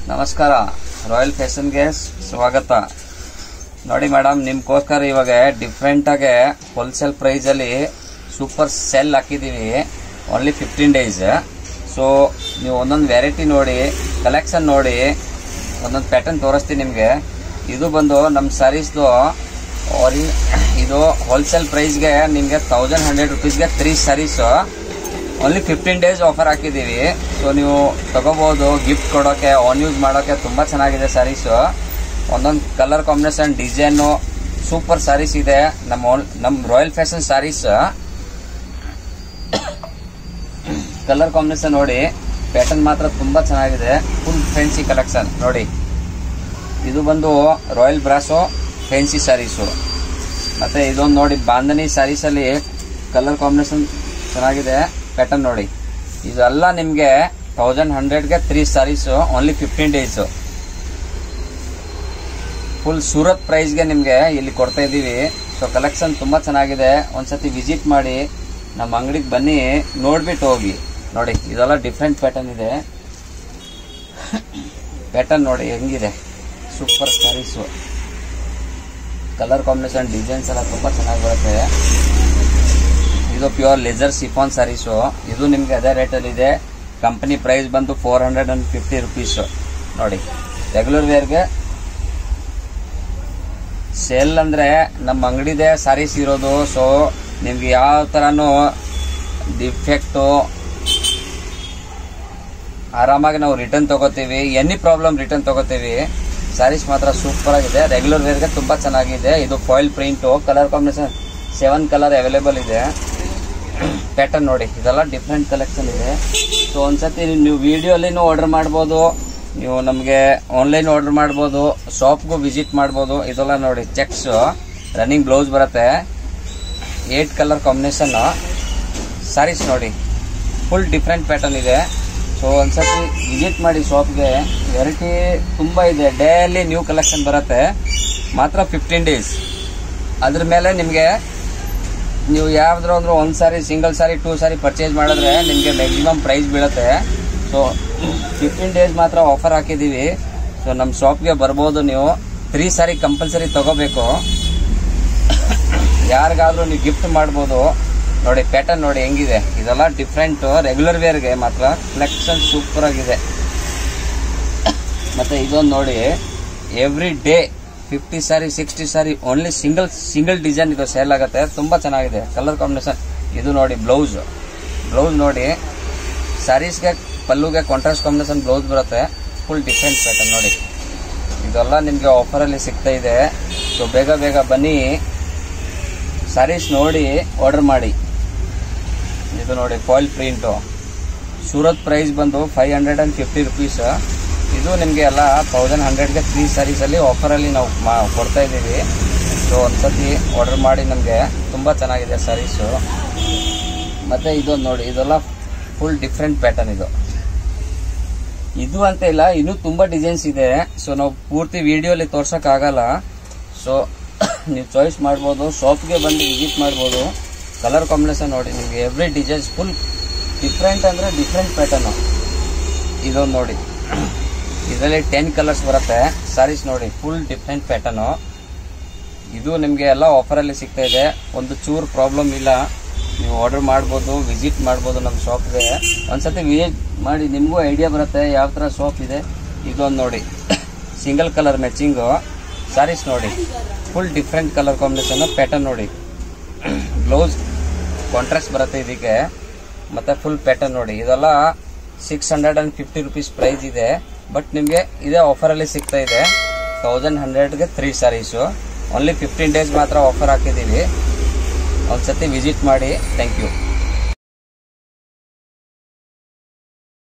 ನಮಸ್ಕಾರ, ರಾಯಲ್ ಫ್ಯಾಷನ್ಗೆ ಸ್ವಾಗತ. ನೋಡಿ ಮೇಡಮ್, ನಿಮ್ಗೋಸ್ಕರ ಇವಾಗ ಡಿಫ್ರೆಂಟ್ ಆಗಿ ಹೋಲ್ಸೇಲ್ ಪ್ರೈಸ್ ಅಲ್ಲಿ ಸೂಪರ್ ಸೇಲ್ ಹಾಕಿದೀವಿ. Only 15 days. ಸೊ ನೀವು ಒಂದೊಂದು ವೆರೈಟಿ ನೋಡಿ, ಕಲೆಕ್ಷನ್ ನೋಡಿ, ಒಂದೊಂದು ಪ್ಯಾಟರ್ನ್ ತೋರಿಸ್ತೀನಿ ನಿಮಗೆ. ಇದು ಬಂದು ನಮ್ಮ ಸ್ಯಾರೀಸ್ದು ಇದು ಹೋಲ್ಸೇಲ್ ಪ್ರೈಸ್ಗೆ ನಿಮಗೆ 1100 rupeesಗೆ 3 ಸ್ಯಾರೀಸ್ ಓನ್ಲಿ 15 ಡೇಸ್ ಆಫರ್ ಹಾಕಿದ್ದೀವಿ. ಸೊ ನೀವು ತಗೋಬಹುದು, ಗಿಫ್ಟ್ ಕೊಡೋಕೆ, ಆನ್ ಯೂಸ್ ಮಾಡೋಕೆ ತುಂಬ ಚೆನ್ನಾಗಿದೆ ಸ್ಯಾರೀಸು. ಒಂದೊಂದು colour combination, design super sarees ಇದೆ. ನಮ್ಮ royal fashion sarees colour combination ನೋಡಿ, ಪ್ಯಾಟರ್ನ್ ಮಾತ್ರ ತುಂಬ ಚೆನ್ನಾಗಿದೆ. ಫುಲ್ ಫ್ಯಾನ್ಸಿ ಕಲೆಕ್ಷನ್ ನೋಡಿ. ಇದು ಬಂದು ರಾಯಲ್ ಬ್ರಾಸೋ ಫ್ಯಾನ್ಸಿ ಸ್ಯಾರೀಸು. ಮತ್ತು ಇದೊಂದು ನೋಡಿ, ಬಾಂಧನಿ ಸ್ಯಾರೀಸಲ್ಲಿ ಕಲರ್ ಕಾಂಬಿನೇಷನ್ ಚೆನ್ನಾಗಿದೆ. ಪ್ಯಾಟರ್ನ್ ನೋಡಿ. ಇದೆಲ್ಲ ನಿಮಗೆ 1100ಗೆ 3 saris only 15 days. Full Surat ಪ್ರೈಸ್ಗೆ ನಿಮಗೆ ಇಲ್ಲಿ ಕೊಡ್ತಾ ಇದ್ದೀವಿ. ಸೊ ಕಲೆಕ್ಷನ್ ತುಂಬ ಚೆನ್ನಾಗಿದೆ. ಒಂದ್ಸತಿ ವಿಸಿಟ್ ಮಾಡಿ, ನಮ್ಮ ಅಂಗಡಿಗೆ ಬನ್ನಿ, ನೋಡ್ಬಿಟ್ಟು ಹೋಗಿ. ನೋಡಿ, ಇದೆಲ್ಲ ಡಿಫ್ರೆಂಟ್ ಪ್ಯಾಟರ್ನ್ ಇದೆ. ಪ್ಯಾಟರ್ನ್ ನೋಡಿ ಹೆಂಗಿದೆ, super sarees. Colour combination, designs ಎಲ್ಲ ತುಂಬ ಚೆನ್ನಾಗಿ ಬರುತ್ತೆ. ಇದು ಪ್ಯೂರ್ ಲೆಜರ್ ಸಿಫಾನ್ ಸ್ಯಾರೀಸು. ಇದು ನಿಮಗೆ ಅದೇ ರೇಟಲ್ಲಿ ಇದೆ. ಕಂಪನಿ ಪ್ರೈಸ್ ಬಂದು 450 rupees. ನೋಡಿ, ರೆಗ್ಯುಲರ್ ವೇರ್ಗೆ ಸೇಲ್ ಅಂದರೆ ನಮ್ಮ ಅಂಗಡಿದೆ ಸ್ಯಾರೀಸ್ ಇರೋದು. ಸೊ ನಿಮ್ಗೆ ಯಾವ ಥರನೂ ಡಿಫೆಕ್ಟು ಆರಾಮಾಗಿ ನಾವು ರಿಟರ್ನ್ ತಗೋತೀವಿ. ಎನಿ ಪ್ರಾಬ್ಲಮ್ ರಿಟರ್ನ್ ತಗೋತೀವಿ. ಸ್ಯಾರೀಸ್ ಮಾತ್ರ ಸೂಪರ್ ಆಗಿದೆ. ರೆಗ್ಯುಲರ್ ವೇರ್ಗೆ ತುಂಬ ಚೆನ್ನಾಗಿದೆ. ಇದು foil print. Colour combination 7 colour available ಇದೆ. ಪ್ಯಾಟರ್ನ್ ನೋಡಿ, ಇದೆಲ್ಲ ಡಿಫ್ರೆಂಟ್ ಕಲೆಕ್ಷನ್ ಇದೆ. ಸೊ ಒಂದ್ಸತಿ ನೀವು ವಿಡಿಯೋಲಿನೂ ಆರ್ಡರ್ ಮಾಡ್ಬೋದು, ನೀವು ನಮಗೆ ಆನ್ಲೈನ್ ಆರ್ಡರ್ ಮಾಡ್ಬೋದು, ಶಾಪ್ಗೂ ವಿಸಿಟ್ ಮಾಡ್ಬೋದು. ಇದೆಲ್ಲ ನೋಡಿ, ಚೆಕ್ಸ್ ರನ್ನಿಂಗ್ ಬ್ಲೌಸ್ ಬರುತ್ತೆ. 8 ಕಲರ್ ಕಾಂಬಿನೇಷನ್ ಸ್ಯಾರೀಸ್ ನೋಡಿ, ಫುಲ್ ಡಿಫ್ರೆಂಟ್ ಪ್ಯಾಟರ್ನ್ ಇದೆ. ಸೊ ಒಂದ್ಸತಿ ವಿಸಿಟ್ ಮಾಡಿ ಶಾಪ್ಗೆ. ವೆರೈಟಿ ತುಂಬ ಇದೆ. ಡೈಲಿ ನ್ಯೂ ಕಲೆಕ್ಷನ್ ಬರುತ್ತೆ. ಮಾತ್ರ 15 ಡೇಸ್. ಅದ್ರ ಮೇಲೆ ನಿಮಗೆ ನೀವು ಯಾವ್ದಾದ್ರು ಒಂದು ಸಾರಿ, ಸಿಂಗಲ್ ಸಾರಿ, 2 ಸಾರಿ ಪರ್ಚೇಸ್ ಮಾಡಿದ್ರೆ ನಿಮಗೆ ಮ್ಯಾಕ್ಸಿಮಮ್ ಪ್ರೈಸ್ ಬೀಳುತ್ತೆ. ಸೊ 15 ಡೇಸ್ ಮಾತ್ರ ಆಫರ್ ಹಾಕಿದ್ದೀವಿ. ಸೊ ನಮ್ಮ ಶಾಪ್ಗೆ ಬರ್ಬೋದು ನೀವು. 3 ಸಾರಿ ಕಂಪಲ್ಸರಿ ತಗೋಬೇಕು. ಯಾರಿಗಾದ್ರೂ ನೀವು ಗಿಫ್ಟ್ ಮಾಡ್ಬೋದು. ನೋಡಿ, ಪ್ಯಾಟರ್ನ್ ನೋಡಿ ಹೆಂಗಿದೆ. ಇದೆಲ್ಲ ಡಿಫ್ರೆಂಟು. ರೆಗ್ಯುಲರ್ ವೇರ್ಗೆ ಮಾತ್ರ ಕಲೆಕ್ಷನ್ ಸೂಪರ್ ಆಗಿದೆ. ಮತ್ತು ಇದೊಂದು ನೋಡಿ, ಎವ್ರಿ ಡೇ 50 ಸಾರಿ, 60 ಸಾರಿ ಓನ್ಲಿ ಸಿಂಗಲ್ ಡಿಸೈನ್ ಇದು ಸೇಲ್ ಆಗುತ್ತೆ. ತುಂಬ ಚೆನ್ನಾಗಿದೆ. ಕಲರ್ ಕಾಂಬಿನೇಷನ್ ಇದು ನೋಡಿ. ಬ್ಲೌಸ್ ನೋಡಿ, ಸ್ಯಾರೀಸ್ಗೆ ಪಲ್ಲುಗೆ ಕಾಂಟ್ರಾಸ್ಟ್ ಕಾಂಬಿನೇಷನ್ ಬ್ಲೌಸ್ ಬರುತ್ತೆ. ಫುಲ್ ಡಿಫ್ರೆಂಟ್ ಪ್ಯಾಟರ್ನ್ ನೋಡಿ. ಇದೆಲ್ಲ ನಿಮಗೆ ಆಫರಲ್ಲಿ ಸಿಗ್ತಾ ಇದೆ. ಸೊ ಬೇಗ ಬನ್ನಿ, ಸ್ಯಾರೀಸ್ ನೋಡಿ ಆರ್ಡರ್ ಮಾಡಿ. ಇದು ನೋಡಿ, ಫಾಯಿಲ್ ಪ್ರಿಂಟು. ಸೂರತ್ ಪ್ರೈಸ್ ಬಂದು 550 rupees. ಇದು ನಿಮಗೆ ಎಲ್ಲ 1100ಗೆ 3 ಸ್ಯಾರೀಸಲ್ಲಿ ಆಫರಲ್ಲಿ ನಾವು ಕೊಡ್ತಾ ಇದ್ದೀವಿ. ಸೊ ಒಂದ್ಸತಿ ಆರ್ಡರ್ ಮಾಡಿ. ನಮಗೆ ತುಂಬ ಚೆನ್ನಾಗಿದೆ ಸ್ಯಾರೀಸು. ಮತ್ತು ಇದೊಂದು ನೋಡಿ, ಇದೆಲ್ಲ ಫುಲ್ ಡಿಫ್ರೆಂಟ್ ಪ್ಯಾಟರ್ನ್. ಇದು ಅಂತ ಇಲ್ಲ, ಇನ್ನೂ ತುಂಬ ಡಿಸೈನ್ಸ್ ಇದೆ. ಸೊ ನಾವು ಪೂರ್ತಿ ವಿಡಿಯೋಲಿ ತೋರ್ಸೋಕ್ಕಾಗಲ್ಲ. ಸೊ ನೀವು ಚಾಯ್ಸ್ ಮಾಡ್ಬೋದು, ಶಾಪ್ಗೆ ಬಂದು ವಿಸಿಟ್ ಮಾಡ್ಬೋದು. ಕಲರ್ ಕಾಂಬಿನೇಷನ್ ನೋಡಿ, ನಿಮಗೆ ಎವ್ರಿ ಡಿಸೈನ್ಸ್ ಫುಲ್ ಡಿಫ್ರೆಂಟ್ ಅಂದರೆ ಡಿಫ್ರೆಂಟ್ ಪ್ಯಾಟರ್ನು. ಇದೊಂದು ನೋಡಿ, ಇದರಲ್ಲಿ 10 ಕಲರ್ಸ್ ಬರುತ್ತೆ. ಸ್ಯಾರೀಸ್ ನೋಡಿ, ಫುಲ್ ಡಿಫ್ರೆಂಟ್ ಪ್ಯಾಟರ್ನು. ಇದು ನಿಮಗೆ ಎಲ್ಲ ಆಫರಲ್ಲಿ ಸಿಗ್ತಾ ಇದೆ. ಒಂದು ಚೂರು ಪ್ರಾಬ್ಲಮ್ ಇಲ್ಲ. ನೀವು ಆರ್ಡರ್ ಮಾಡ್ಬೋದು, ವಿಸಿಟ್ ಮಾಡ್ಬೋದು ನಮ್ಮ ಶಾಪ್ಗೆ. ಒಂದ್ಸತಿ ವಿಸಿಟ್ ಮಾಡಿ, ನಿಮಗೂ ಐಡಿಯಾ ಬರುತ್ತೆ ಯಾವ ಥರ ಶಾಪ್ ಇದೆ. ಇದೊಂದು ನೋಡಿ, ಸಿಂಗಲ್ ಕಲರ್ ಮ್ಯಾಚಿಂಗು ಸ್ಯಾರೀಸ್ ನೋಡಿ, full different colour combination. Pattern ನೋಡಿ, ಬ್ಲೌಸ್ ಕಾಂಟ್ರಾಸ್ಟ್ ಬರುತ್ತೆ ಇದಕ್ಕೆ. ಮತ್ತು ಫುಲ್ ಪ್ಯಾಟರ್ನ್ ನೋಡಿ. ಇದೆಲ್ಲ 650 rupees ಪ್ರೈಸ್ ಇದೆ. ಬಟ್ ನಿಮಗೆ ಇದೇ ಆಫರಲ್ಲಿ ಸಿಗ್ತಾ ಇದೆ. 1100ಗೆ 3 ಸ್ಯಾರೀಸು ಓನ್ಲಿ 15 ಡೇಸ್ ಮಾತ್ರ ಆಫರ್ ಹಾಕಿದ್ದೀವಿ. ಒಂದ್ಸತಿ ವಿಸಿಟ್ ಮಾಡಿ. Thank you.